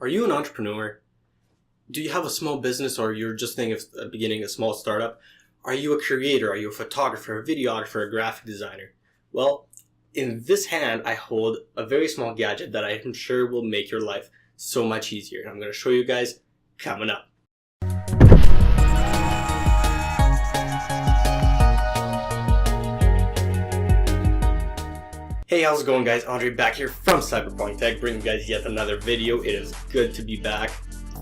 Are you an entrepreneur? Do you have a small business, or you're just thinking of beginning a small startup? Are you a creator? Are you a photographer, a videographer, a graphic designer? Well, in this hand, I hold a very small gadget that I am sure will make your life so much easier. And I'm going to show you guys coming up. Hey, how's it going, guys? Andre back here from Cyberpunk Tech, bringing you guys yet another video. It is good to be back.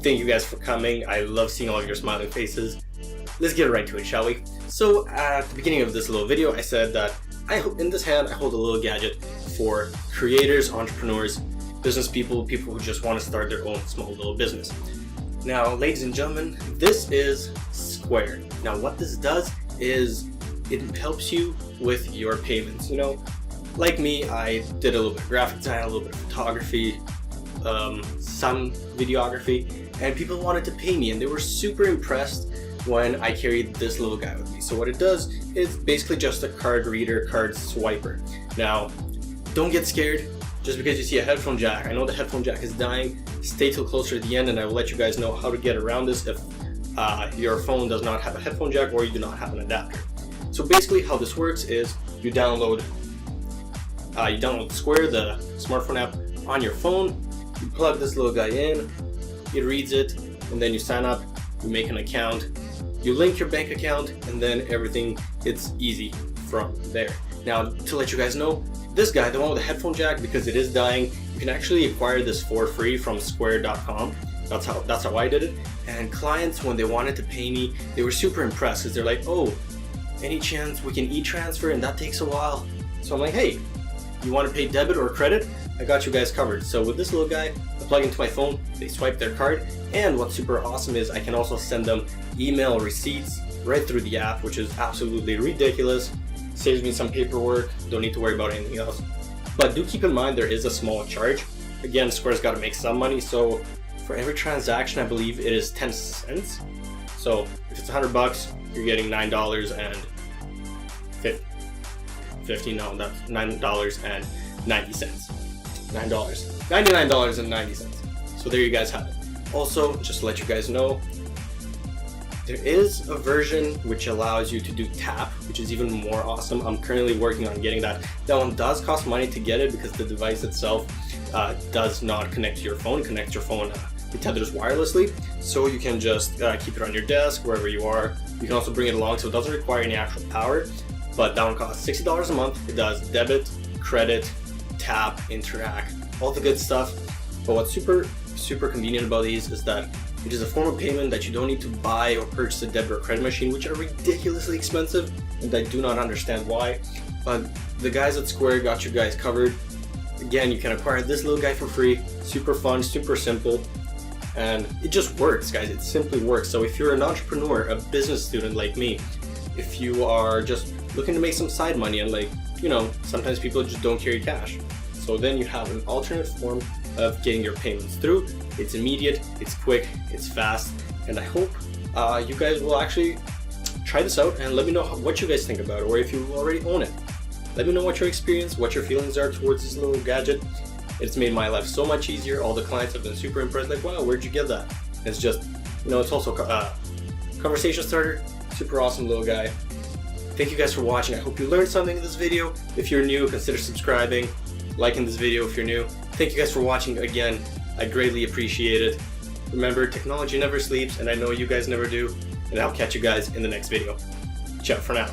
Thank you guys for coming. I love seeing all of your smiling faces. Let's get right to it, shall we? So at the beginning of this little video, I said that in this hand I hold a little gadget for creators, entrepreneurs, business people, people who just want to start their own small little business. Now, ladies and gentlemen, this is Square. Now, what this does is it helps you with your payments. You know, like me, I did a little bit of graphic design, a little bit of photography, some videography, and people wanted to pay me, and they were super impressed when I carried this little guy with me. So what it does is basically just a card reader, card swiper. Now, don't get scared just because you see a headphone jack. I know the headphone jack is dying. Stay till closer to the end, and I will let you guys know how to get around this if your phone does not have a headphone jack or you do not have an adapter. So basically how this works is you download Square, the smartphone app, on your phone. You plug this little guy in, it reads it, and then you sign up, you make an account, you link your bank account, and then everything gets easy from there. Now, to let you guys know, this guy, the one with the headphone jack, because it is dying, you can actually acquire this for free from square.com. That's how I did it. And clients, when they wanted to pay me, they were super impressed because they're like, oh, any chance we can e-transfer, and that takes a while. So I'm like, hey, you want to pay debit or credit? I got you guys covered. So with this little guy, I plug into my phone, they swipe their card, and what's super awesome is I can also send them email receipts right through the app, which is absolutely ridiculous. Saves me some paperwork, don't need to worry about anything else. But do keep in mind there is a small charge. Again, Square's got to make some money, so for every transaction, I believe it is 10 cents. So if it's $100, you're getting $9.50. No, that's $9.90. $99.90. So there you guys have it. Also, just to let you guys know, there is a version which allows you to do tap, which is even more awesome. I'm currently working on getting that. That one does cost money to get it because the device itself does not connect to your phone. It connects your phone, it tethers wirelessly, so you can just keep it on your desk wherever you are. You can also bring it along, so it doesn't require any actual power. But that one costs $60 a month. It does debit, credit, tap, interact, all the good stuff. But what's super convenient about these is that it is a form of payment that you don't need to buy or purchase a debit or credit machine, which are ridiculously expensive, and I do not understand why. But the guys at Square got you guys covered. Again, you can acquire this little guy for free. Super fun, super simple, and it just works, guys. It simply works. So if you're an entrepreneur, a business student like me, if you are just looking to make some side money, and like, you know, sometimes people just don't carry cash, so then you have an alternate form of getting your payments through. It's immediate, it's quick, it's fast, and I hope you guys will actually try this out and let me know what you guys think about it, or if you already own it. Let me know what your experience, what your feelings are towards this little gadget. It's made my life so much easier. All the clients have been super impressed, like, wow, where'd you get that? It's just, you know, it's also a conversation starter. Super awesome little guy. Thank you guys for watching. I hope you learned something in this video. If you're new, consider subscribing, liking this video if you're new. Thank you guys for watching again. I greatly appreciate it. Remember, technology never sleeps, and I know you guys never do. And I'll catch you guys in the next video. Ciao for now.